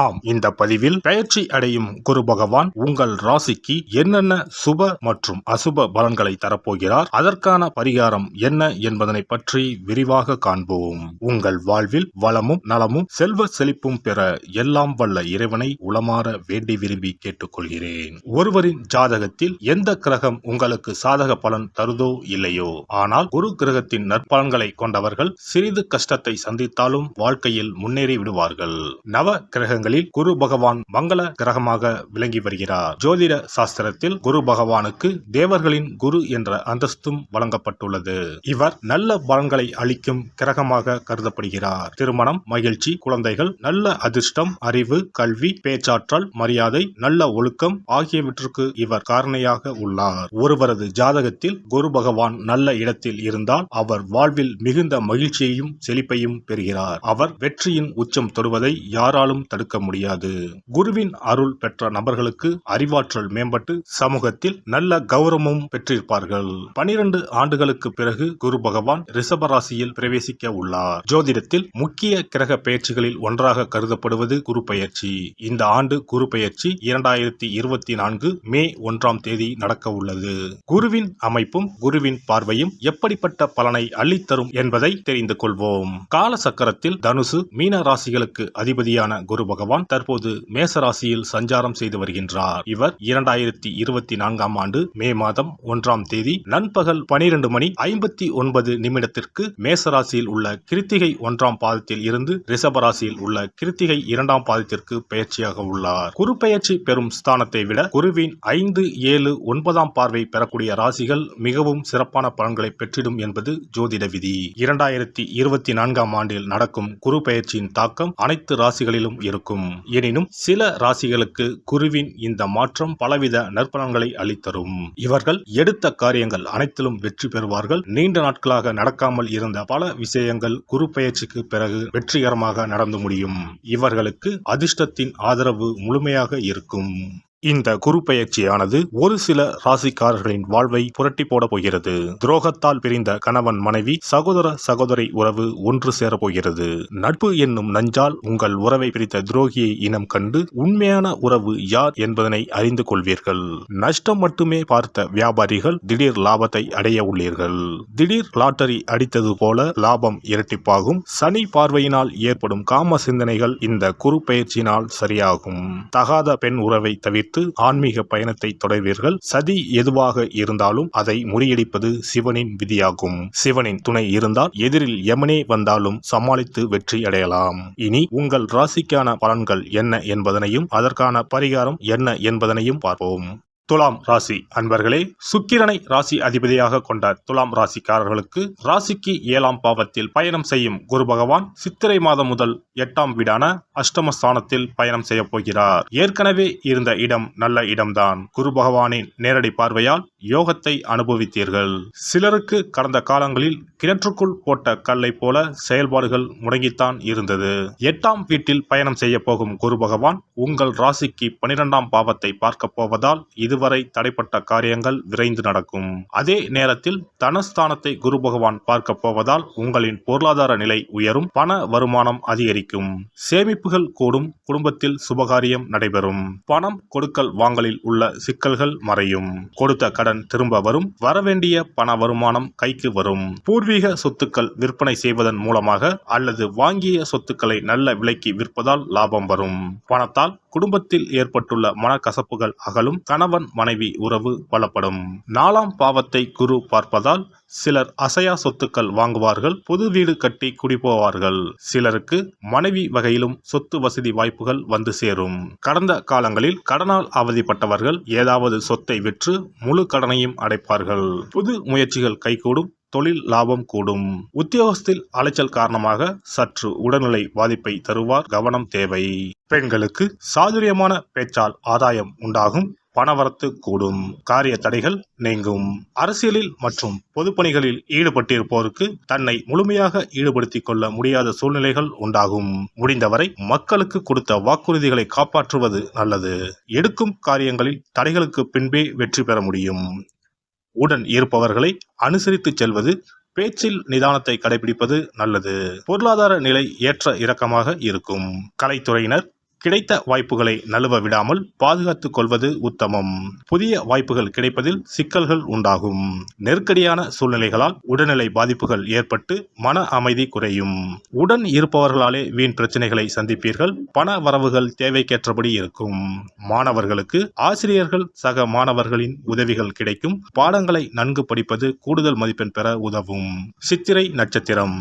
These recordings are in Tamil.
நாம் இந்த பதிவில் பெயர்ச்சி அடையும் குரு பகவான் உங்கள் ராசிக்கு என்னென்ன சுப மற்றும் அசுப பலன்களை தரப்போகிறார், அதற்கான பரிகாரம் என்ன என்பதனை பற்றி விரிவாக காண்போம். உங்கள் வாழ்வில் வளமும் நலமும் செல்வ செழிப்பும் பெற எல்லாம் வல்ல இறைவனை உளமாற வேண்டி விரும்பி கேட்டுக்கொள்கிறேன். ஒருவரின் ஜாதகத்தில் எந்த கிரகம் உங்களுக்கு சாதக பலன் தருதோ இல்லையோ, ஆனால் குரு கிரகத்தின் நற்பலன்களை கொண்டவர்கள் சிறிது கஷ்டத்தை சந்தித்தாலும் வாழ்க்கையில் முன்னேறி விடுவார்கள். நவ கிரகங்களில் குரு பகவான் மங்கள கிரகமாக விளங்கி வருகிறார். ஜோதிட சாஸ்திரத்தில் குரு பகவானுக்கு தேவர்களின் குரு என்ற அந்தஸ்தும் வழங்கப்பட்டுள்ளது. இவர் நல்ல பலன்களை அளிக்கும் கிரகமாக கருதப்படுகிறார். திருமணம், மகிழ்ச்சி, குழந்தைகள், நல்ல அதிர்ஷ்டம், அறிவு, கல்வி, பேச்சாற்றல், மரியாதை, நல்ல ஒழுக்கம் ஆகியவற்றுக்கு இவர் காரணியாக உள்ளார். ஒருவரது ஜாதகத்தில் குரு பகவான் நல்ல இடத்தில் இருந்தால் அவர் வாழ்வில் மிகுந்த மகிழ்ச்சியையும் செழிப்பையும் பெறுகிறார். அவர் வெற்றியின் உச்சம் தொடுவதை யாராலும் தடுக்க முடியாது. குருவின் அருள் பெற்ற நபர்களுக்கு அறிவாற்றல் மேம்பட்டு சமூகத்தில் நல்ல கௌரவமும் பெற்றிருப்பார்கள். 12 ஆண்டுகளுக்கு பிறகு குரு பகவான் ரிஷப ராசியில் பிரவேசிக்க உள்ளார். ஜோதிடத்தில் முக்கிய கிரக பெயர்ச்சிகளில் ஒன்றாக கருதப்படுவது குரு பெயர்ச்சி. இந்த ஆண்டு குரு பெயர்ச்சி 2024 மே 1ஆம் தேதி நடக்க உள்ளது. குருவின் அமைப்பும் குருவின் பார்வையும் எப்படிப்பட்ட பலனை அள்ளித்தரும் என்பதை தெரிந்து கொள்வோம். கால சக்கரத்தில் தனுசு, மீன ராசிகளுக்கு அதிபதியான குரு பகவான் தற்போது மேச ராசியில் சஞ்சாரம் செய்து வருகின்றார். இவர் 2024ஆம் ஆண்டு மே மாதம் 1ஆம் தேதி நண்பகல் 12:59 மேச ராசியில் உள்ள கிருத்திகை 1ஆம் பாதத்தில் இருந்து ரிஷப ராசியில் உள்ள கிருத்திகை 2ஆம் பாதத்திற்கு பெயர்ச்சியாக உள்ளார். குரு பெயர்ச்சி பெறும் ஸ்தானத்தை விட குருவின் 5, 7, 9ஆம் பார்வை பெறக்கூடிய ராசிகள் மிகவும் சிறப்பான பலன்களை பெற்றிடும் என்பது ஜோதிட விதி. 2024ஆம் ஆண்டில் நடக்கும் குரு பெயர்ச்சியின் தாக்கம் அனைத்து ராசிகளிலும் இருக்கும். எனினும் சில ராசிகளுக்கு குருவின் இந்த மாற்றம் பலவித நற்பலன்களை அளித்தரும். இவர்கள் எடுத்த காரியங்கள் அனைத்திலும் வெற்றி பெறுவார்கள். நீண்ட நாட்களாக நடக்காமல் இருந்த பல விஷயங்கள் குரு பெயர்ச்சிக்கு பிறகு வெற்றிகரமாக நடந்து முடியும். இவர்களுக்கு அதிர்ஷ்டத்தின் ஆதரவு முழுமையாக இருக்கும். இந்த குரு பெயர்ச்சியானது ஒரு சில ராசிக்காரர்களின் வாழ்வை புரட்டி போட போகிறது. துரோகத்தால் பிரிந்த கணவன் மனைவி, சகோதர சகோதரி உறவு ஒன்று சேர போகிறது. நட்பு என்னும் நஞ்சால் உங்கள் உறவை பிரித்த துரோகியை இனம் கண்டு உண்மையான உறவு யார் என்பதனை அறிந்து கொள்வீர்கள். நஷ்டம் மட்டுமே பார்த்த வியாபாரிகள் திடீர் லாபத்தை அடைய உள்ளீர்கள். திடீர் லாட்டரி அடித்தது போல லாபம் இரட்டிப்பாகும். சனி பார்வையினால் ஏற்படும் காம சிந்தனைகள் இந்த குரு பெயர்ச்சியினால் சரியாகும். தகாத பெண் உறவை தவிர்த்து ஆன்மீக பயணத்தை தொடர்வீர்கள். சதி எதுவாக இருந்தாலும் அதை முறியடிப்பது சிவனின் விதியாகும். சிவனின் துணை இருந்தால் எதிரில் யமனே வந்தாலும் சமாளித்து வெற்றி அடையலாம். இனி உங்கள் ராசிக்கான பலன்கள் என்ன என்பதனையும் அதற்கான பரிகாரம் என்ன என்பதனையும் பார்ப்போம். துலாம் ராசி அன்பர்களே, சுக்கிரனை ராசி அதிபதியாக கொண்ட துலாம் ராசிக்காரர்களுக்கு ராசிக்கு 7ஆம் பாவத்தில் பயணம் செய்யும் குரு பகவான் சித்திரை மாதம் முதல் 8ஆம் வீடான அஷ்டமஸ்தானத்தில் பயணம் செய்ய போகிறார். ஏற்கனவே இருந்த இடம் நல்ல இடம்தான். குரு பகவானின் நேரடி பார்வையால் யோகத்தை அனுபவித்தீர்கள். சிலருக்கு கடந்த காலங்களில் கிணற்றுக்குள் போட்ட கல்லை போல செயல்பாடுகள் முடங்கித்தான் இருந்தது. 8ஆம் வீட்டில் பயணம் செய்ய போகும் குரு பகவான் உங்கள் ராசிக்கு 12ஆம் பாவத்தை பார்க்க போவதால் இதுவரை தடைப்பட்ட காரியங்கள் விரைந்து நடக்கும். அதே நேரத்தில் தனஸ்தானத்தை குரு பகவான் பார்க்க போவதால் உங்களின் பொருளாதார நிலை உயரும். பண வருமானம் அதிகரிக்கும். சேமிப்புகள் கூடும். குடும்பத்தில் சுபகாரியம் நடைபெறும். பணம் கொடுக்கல் வாங்கலில் உள்ள சிக்கல்கள் மறையும். கொடுத்த கடன் திரும்ப வரும். வரவேண்டிய பண வருமானம் கைக்கு வரும். பூர்வீக சொத்துக்கள் விற்பனை செய்வதன் மூலமாக அல்லது வாங்கிய சொத்துக்களை நல்ல விலைக்கு விற்பதால் லாபம் வரும். பணத்தால் குடும்பத்தில் ஏற்பட்டுள்ள மனக்கசப்புகள் அகலும். கணவன் மனைவி உறவு பலப்படும். 4ஆம் பாவத்தை குரு பார்ப்பதால் சிலர் அசையா சொத்துக்கள் வாங்குவார்கள். புது வீடு கட்டி குடிபோவார்கள். சிலருக்கு மனைவி வகையிலும் சொத்து வசதி வாய்ப்புகள் வந்து சேரும். கடந்த காலங்களில் கடனால் அவதிப்பட்டவர்கள் ஏதாவது சொத்தை விற்று முழு கடனையும் அடைப்பார்கள். புது முயற்சிகள் கைகூடும். தொழில் லாபம் கூடும். உத்தியோகத்தில் அலைச்சல் காரணமாக சற்று உடல்நிலை பாதிப்பை தருவார். கவனம் தேவை. பெண்களுக்கு சாதுரியமான பேச்சால் ஆதாயம் உண்டாகும். பணவரத்து கூடும். காரிய தடைகள் நீங்கும். அரசியலில் மற்றும் பொதுப்பணிகளில் ஈடுபட்டிருப்போருக்கு தன்னை முழுமையாக ஈடுபடுத்திக் கொள்ள முடியாத சூழ்நிலைகள் உண்டாகும். முடிந்தவரை மக்களுக்கு கொடுத்த வாக்குறுதிகளை காப்பாற்றுவது நல்லது. எடுக்கும் காரியங்களில் தடைகளுக்கு பின்பே வெற்றி பெற முடியும். உடன் இருப்பவர்களை அனுசரித்து செல்வது, பேச்சில் நிதானத்தை கடைபிடிப்பது நல்லது. பொருளாதார நிலை ஏற்ற இறக்கமாக இருக்கும். கலைத்துறையினர் கிடைத்த வாய்ப்புகளை நழுவ விடாமல் பாதுகாத்துக் கொள்வது உத்தமம். புதிய வாய்ப்புகள் கிடைப்பதில் சிக்கல்கள் உண்டாகும். நெருக்கடியான சூழ்நிலைகளால் உடல்நிலை பாதிப்புகள் ஏற்பட்டு மன அமைதி குறையும். உடன் இருப்பவர்களாலே வீண் பிரச்சனைகளை சந்திப்பீர்கள். பண வரவுகள் தேவைக்கேற்றபடி இருக்கும். மாணவர்களுக்கு ஆசிரியர்கள் சக மாணவர்களின் உதவிகள் கிடைக்கும். பாடங்களை நன்கு படிப்பது கூடுதல் மதிப்பெண் பெற உதவும். சித்திரை நட்சத்திரம்.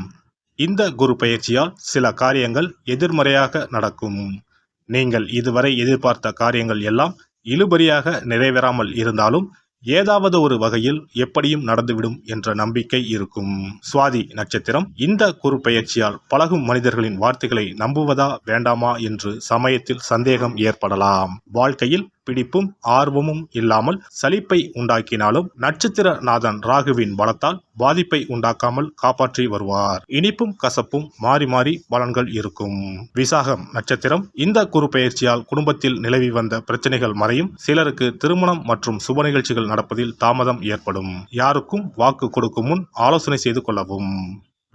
இந்த குரு பெயர்ச்சியால் சில காரியங்கள் எதிர்மறையாக நடக்கும். நீங்கள் இதுவரை எதிர்பார்த்த காரியங்கள் எல்லாம் இழுபறியாக நிறைவேறாமல் இருந்தாலும் ஏதாவது ஒரு வகையில் எப்படியும் நடந்துவிடும் என்ற நம்பிக்கை இருக்கும். சுவாதி நட்சத்திரம். இந்த குரு பெயர்ச்சியால் பழகும் மனிதர்களின் வார்த்தைகளை நம்புவதா வேண்டாமா என்று சமயத்தில் சந்தேகம் ஏற்படலாம். வாழ்க்கையில் பிடிப்பும் ஆர்வமும் இல்லாமல் சலிப்பை உண்டாக்கினாலும் நட்சத்திர நாதன் ராகுவின் பலத்தால் பாதிப்பை உண்டாக்காமல் காப்பாற்றி வருவார். இனிப்பும் கசப்பும் மாறி மாறி பலன்கள் இருக்கும். விசாகம் நட்சத்திரம். இந்த குரு பெயர்ச்சியால் குடும்பத்தில் நிலவி வந்த பிரச்சனைகள் மறையும். சிலருக்கு திருமணம் மற்றும் சுப நிகழ்ச்சிகள் நடப்பதில் தாமதம் ஏற்படும். யாருக்கும் வாக்கு கொடுக்கும் முன் ஆலோசனை செய்து கொள்ளவும்.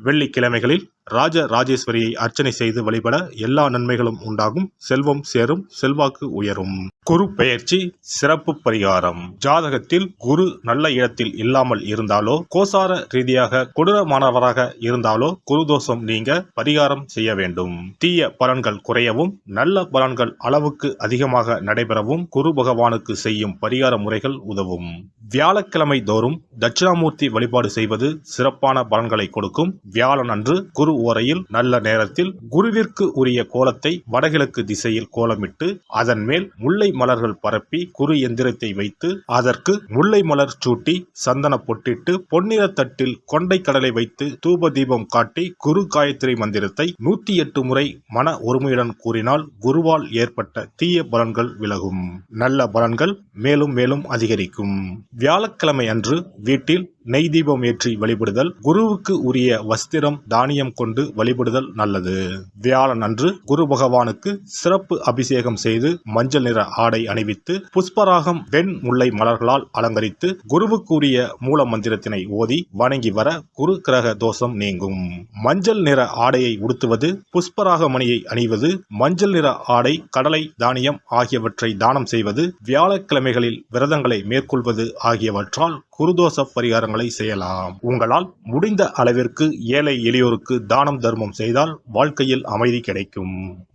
வெள்ளிக்கிழமைகளில் ராஜ ராஜேஸ்வரியை அர்ச்சனை செய்து வழிபட எல்லா நன்மைகளும் உண்டாகும். செல்வம் சேரும். செல்வாக்கு உயரும். குரு பெயர்ச்சி சிறப்பு பரிகாரம். ஜாதகத்தில் குரு நல்ல இடத்தில் இல்லாமல் இருந்தாலோ கோசார ரீதியாக கொடூரமானவராக இருந்தாலோ குரு தோஷம் நீங்க பரிகாரம் செய்ய வேண்டும். தீய பலன்கள் குறையவும் நல்ல பலன்கள் அளவுக்கு அதிகமாக நடைபெறவும் குரு பகவானுக்கு செய்யும் பரிகார முறைகள் உதவும். வியாழக்கிழமை தோறும் தட்சிணாமூர்த்தி வழிபாடு செய்வது சிறப்பான பலன்களை கொடுக்கும். வியாழன் அன்று குரு ஓரையில் நல்ல நேரத்தில் குருவிற்கு உரிய கோலத்தை வடகிழக்கு திசையில் கோலமிட்டு அதன் மேல் முல்லை மலர்கள் பரப்பி குரு எந்திரத்தை வைத்து அதற்கு முல்லை மலர் சூட்டி சந்தன பொட்டிட்டு பொன்னிற தட்டில் கொண்டை கடலை வைத்து தூப தீபம் காட்டி குரு காயத்ரி மந்திரத்தை 108 முறை மன ஒருமையுடன் கூறினால் குருவால் ஏற்பட்ட தீய பலன்கள் விலகும். நல்ல பலன்கள் மேலும் மேலும் அதிகரிக்கும். வியாழக்கிழமை அன்று வீட்டில் நெய் தீபம் ஏற்றி வழிபடுதல். குருவுக்கு உரிய வஸ்திரம் தானியம் கொண்டு வழிபடுதல் நல்லது. வியாழன் அன்று குரு பகவானுக்கு சிறப்பு அபிஷேகம் செய்து மஞ்சள் நிற ஆடை அணிவித்து புஷ்பராகம் வெண் முல்லை மலர்களால் அலங்கரித்து குருவுக்குரிய மூல மந்திரத்தினை ஓதி வணங்கி வர குரு கிரக தோஷம் நீங்கும். மஞ்சள் நிற ஆடையை உடுத்துவது, புஷ்பராக மணியை அணிவது, மஞ்சள் நிற ஆடை, கடலை, தானியம் ஆகியவற்றை தானம் செய்வது, வியாழக்கிழமைகளில் விரதங்களை மேற்கொள்வது ஆகியவற்றால் குருதோஷ பரிகாரங்களை செய்யலாம். உங்களால் முடிந்த அளவிற்கு ஏழை எளியோருக்கு தானம் தர்மம் செய்தால் வாழ்க்கையில் அமைதி கிடைக்கும்.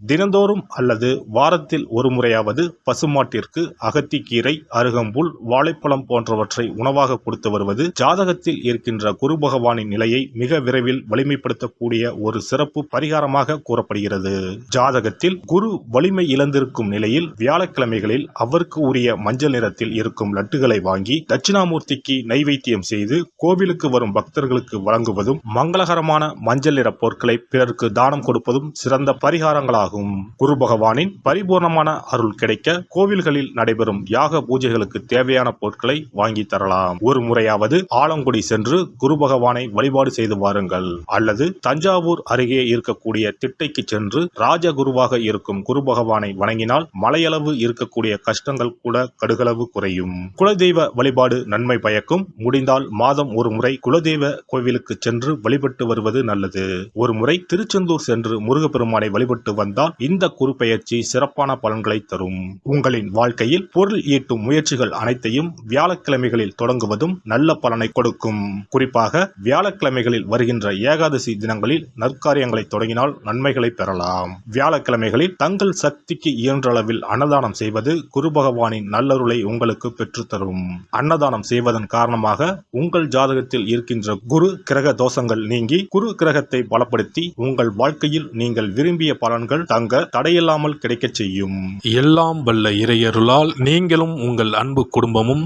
தினந்தோறும் அல்லது வாரத்தில் ஒரு முறையாவது பசுமாட்டிற்கு அகத்திக்கீரை, அருகம்புல், வாழைப்பழம் போன்றவற்றை உணவாக கொடுத்து வருவது ஜாதகத்தில் இருக்கின்ற குரு பகவானின் நிலையை மிக விரைவில் வலிமைப்படுத்தக்கூடிய ஒரு சிறப்பு பரிகாரமாக கூறப்படுகிறது. ஜாதகத்தில் குரு வலிமை இழந்திருக்கும் நிலையில் வியாழக்கிழமைகளில் அவருக்கு உரிய மஞ்சள் நிறத்தில் இருக்கும் லட்டுகளை வாங்கி தட்சிணாமூர்த்திக்கு நைவேத்தியம் செய்து கோவிலுக்கு வரும் பக்தர்களுக்கு வழங்குவதும் மங்களகரமான மஞ்சள் நிற பொருட்களை பிறருக்கு தானம் கொடுப்பதும் சிறந்த பரிகாரங்களாகும். குரு பகவானின் பரிபூர்ணமான அருள் கிடைக்க கோவில்களில் நடைபெறும் யாக பூஜைகளுக்கு தேவையான பொருட்களை வாங்கி தரலாம். ஒரு முறையாவது ஆலங்குடி சென்று குரு பகவானை வழிபாடு செய்து வாருங்கள். அல்லது தஞ்சாவூர் அருகே இருக்கக்கூடிய திட்டைக்கு சென்று ராஜகுருவாக இருக்கும் குரு பகவானை வணங்கினால் மலையளவு இருக்கக்கூடிய கஷ்டங்கள் கூட கடுகளவு குறையும். குலதெய்வ வழிபாடு நன்மை பயக்கும். முடிந்தால் மாதம் ஒரு முறை குலதெய்வ கோவிலுக்கு சென்று வழிபட்டு வருவது நல்லது. ஒரு முறை திருச்செந்தூர் சென்று முருகப்பெருமானை வழிபட்டு வந்தால் இந்த குரு பெயர்ச்சி சிறப்பான பலன்களை தரும். உங்களின் வாழ்க்கையில் பொருள் ஈட்டும் முயற்சிகள் அனைத்தையும் வியாழக்கிழமைகளில் தொடங்குவதும் நல்ல பலனை கொடுக்கும். குறிப்பாக வியாழக்கிழமைகளில் வருகின்ற ஏகாதசி தினங்களில் நற்காரியங்களை தொடங்கினால் நன்மைகளை பெறலாம். வியாழக்கிழமைகளில் தங்கள் சக்திக்கு இயன்றளவில் அன்னதானம் செய்வது குரு பகவானின் நல்லருளை உங்களுக்கு பெற்றுத்தரும். அன்னதானம் செய்வதன் காரணமாக உங்கள் ஜாதகத்தில் இருக்கின்ற குரு கிரக தோஷங்கள் நீங்கி குரு கிரகத்தை பலப்படுத்தி உங்கள் வாழ்க்கையில் நீங்கள் விரும்பிய பலன்கள் தங்க தடையில்லாமல் கிடைக்கச் செய்யும். எல்லாம் வல்ல இறையருளால் நீங்களும் உங்கள் அன்பு குடும்பமும்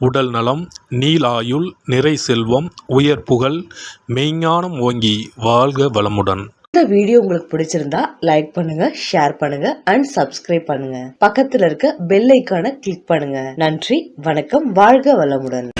உடல் நலம், நீலாயுள், நிறை செல்வம், உயர் புகழ், மெய்ஞானம் ஓங்கி வாழ்க வளமுடன். இந்த வீடியோ உங்களுக்கு பிடிச்சிருந்தா லைக் பண்ணுங்க, ஷேர் பண்ணுங்க அண்ட் சப்ஸ்கிரைப் பண்ணுங்க. பக்கத்துல இருக்க பெல் ஐகானை கிளிக் பண்ணுங்க. நன்றி, வணக்கம், வாழ்க வளமுடன்.